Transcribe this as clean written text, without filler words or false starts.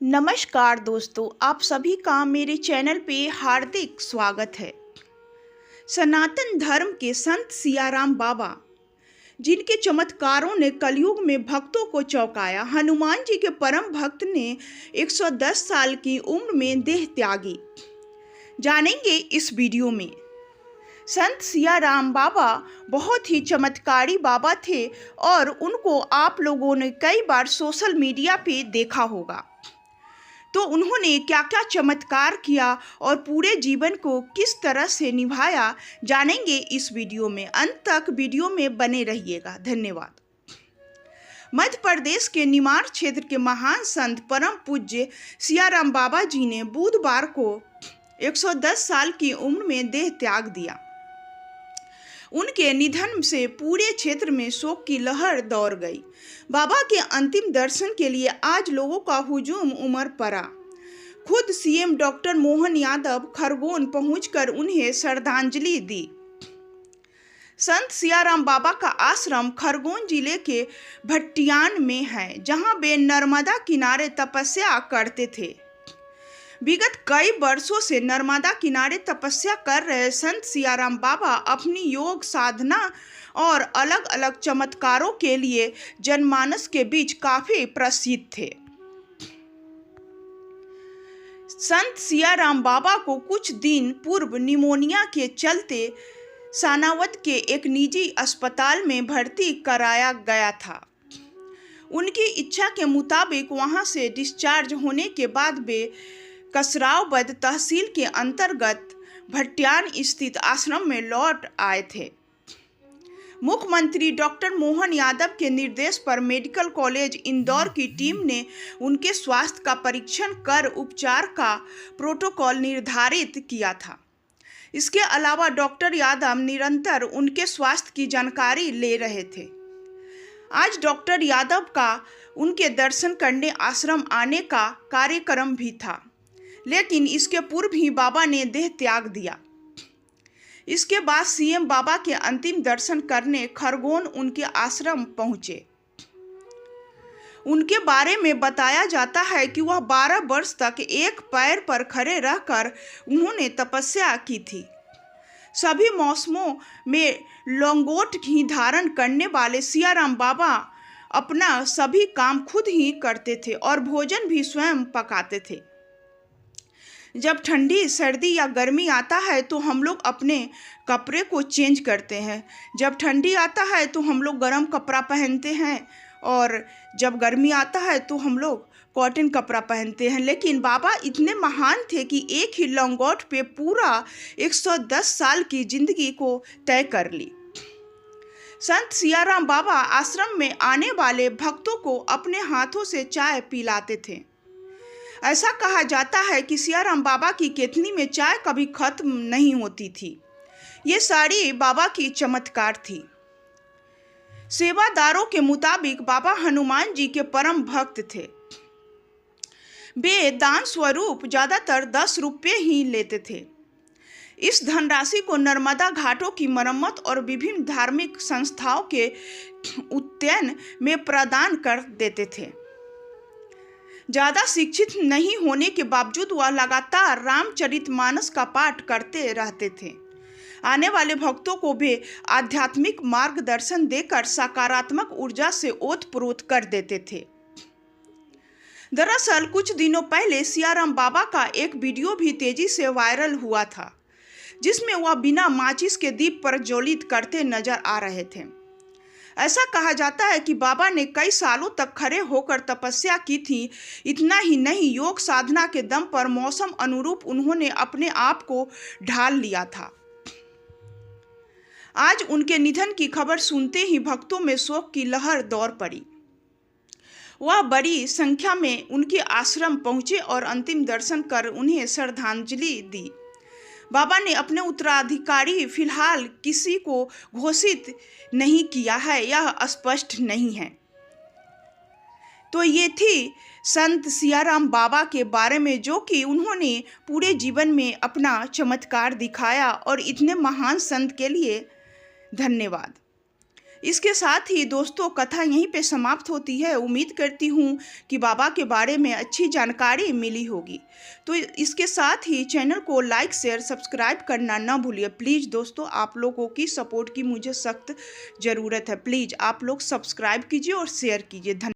नमस्कार दोस्तों, आप सभी का मेरे चैनल पे हार्दिक स्वागत है। सनातन धर्म के संत सियाराम बाबा, जिनके चमत्कारों ने कलयुग में भक्तों को चौंकाया, हनुमान जी के परम भक्त ने 110 साल की उम्र में देह त्यागी। जानेंगे इस वीडियो में। संत सियाराम बाबा बहुत ही चमत्कारी बाबा थे और उनको आप लोगों ने कई बार सोशल मीडिया पे देखा होगा। तो उन्होंने क्या क्या चमत्कार किया और पूरे जीवन को किस तरह से निभाया, जानेंगे इस वीडियो में। अंत तक वीडियो में बने रहिएगा। धन्यवाद। मध्य प्रदेश के निमाड़ क्षेत्र के महान संत परम पूज्य सियाराम बाबा जी ने बुधवार को 110 साल की उम्र में देह त्याग दिया। उनके निधन से पूरे क्षेत्र में शोक की लहर दौड़ गई। बाबा के अंतिम दर्शन के लिए आज लोगों का हुजूम उमड़ पड़ा। खुद सीएम डॉक्टर मोहन यादव खरगोन पहुंचकर उन्हें श्रद्धांजलि दी। संत सियाराम बाबा का आश्रम खरगोन जिले के भट्टियान में है, जहां वे नर्मदा किनारे तपस्या करते थे। विगत कई वर्षों से नर्मदा किनारे तपस्या कर रहे संत सियाराम बाबा अपनी योग साधना और अलग अलग चमत्कारों के लिए जनमानस के बीच काफी प्रसिद्ध थे। संत सियाराम बाबा को कुछ दिन पूर्व निमोनिया के चलते सानावत के एक निजी अस्पताल में भर्ती कराया गया था। उनकी इच्छा के मुताबिक वहां से डिस्चार्ज होने के बाद वे कसरावबद तहसील के अंतर्गत भट्टियान स्थित आश्रम में लौट आए थे। मुख्यमंत्री डॉक्टर मोहन यादव के निर्देश पर मेडिकल कॉलेज इंदौर की टीम ने उनके स्वास्थ्य का परीक्षण कर उपचार का प्रोटोकॉल निर्धारित किया था। इसके अलावा डॉक्टर यादव निरंतर उनके स्वास्थ्य की जानकारी ले रहे थे। आज डॉक्टर यादव का उनके दर्शन करने आश्रम आने का कार्यक्रम भी था, लेकिन इसके पूर्व ही बाबा ने देह त्याग दिया। इसके बाद सीएम बाबा के अंतिम दर्शन करने खरगोन उनके आश्रम पहुंचे। उनके बारे में बताया जाता है कि वह 12 वर्ष तक एक पैर पर खड़े रहकर उन्होंने तपस्या की थी। सभी मौसमों में लंगोट ही धारण करने वाले सियाराम बाबा अपना सभी काम खुद ही करते थे और भोजन भी स्वयं पकाते थे। जब ठंडी सर्दी या गर्मी आता है तो हम लोग अपने कपड़े को चेंज करते हैं। जब ठंडी आता है तो हम लोग गर्म कपड़ा पहनते हैं और जब गर्मी आता है तो हम लोग कॉटन कपड़ा पहनते हैं। लेकिन बाबा इतने महान थे कि एक ही लंगोट पे पूरा 110 साल की जिंदगी को तय कर ली। संत सियाराम बाबा आश्रम में आने वाले भक्तों को अपने हाथों से चाय पिलाते थे। ऐसा कहा जाता है कि सियाराम बाबा की केतली में चाय कभी खत्म नहीं होती थी। ये सारी बाबा की चमत्कार थी। सेवादारों के मुताबिक बाबा हनुमान जी के परम भक्त थे। वे दान स्वरूप ज्यादातर 10 रुपये ही लेते थे। इस धनराशि को नर्मदा घाटों की मरम्मत और विभिन्न धार्मिक संस्थाओं के उन्नयन में प्रदान कर देते थे। ज्यादा शिक्षित नहीं होने के बावजूद वह लगातार रामचरितमानस का पाठ करते रहते थे। आने वाले भक्तों को भी आध्यात्मिक मार्गदर्शन देकर सकारात्मक ऊर्जा से ओतप्रोत कर देते थे। दरअसल कुछ दिनों पहले सियाराम बाबा का एक वीडियो भी तेजी से वायरल हुआ था, जिसमें वह बिना माचिस के दीप प्रज्वलित करते नजर आ रहे थे। ऐसा कहा जाता है कि बाबा ने कई सालों तक खड़े होकर तपस्या की थी। इतना ही नहीं, योग साधना के दम पर मौसम अनुरूप उन्होंने अपने आप को ढाल लिया था। आज उनके निधन की खबर सुनते ही भक्तों में शोक की लहर दौड़ पड़ी। वह बड़ी संख्या में उनके आश्रम पहुंचे और अंतिम दर्शन कर उन्हें श्रद्धांजलि दी। बाबा ने अपने उत्तराधिकारी फिलहाल किसी को घोषित नहीं किया है, यह स्पष्ट नहीं है। तो ये थी संत सियाराम बाबा के बारे में, जो कि उन्होंने पूरे जीवन में अपना चमत्कार दिखाया। और इतने महान संत के लिए धन्यवाद। इसके साथ ही दोस्तों कथा यहीं पे समाप्त होती है। उम्मीद करती हूँ कि बाबा के बारे में अच्छी जानकारी मिली होगी। तो इसके साथ ही चैनल को लाइक शेयर सब्सक्राइब करना ना भूलिए प्लीज़ दोस्तों। आप लोगों की सपोर्ट की मुझे सख्त ज़रूरत है। प्लीज़ आप लोग सब्सक्राइब कीजिए और शेयर कीजिए। धन्यवाद।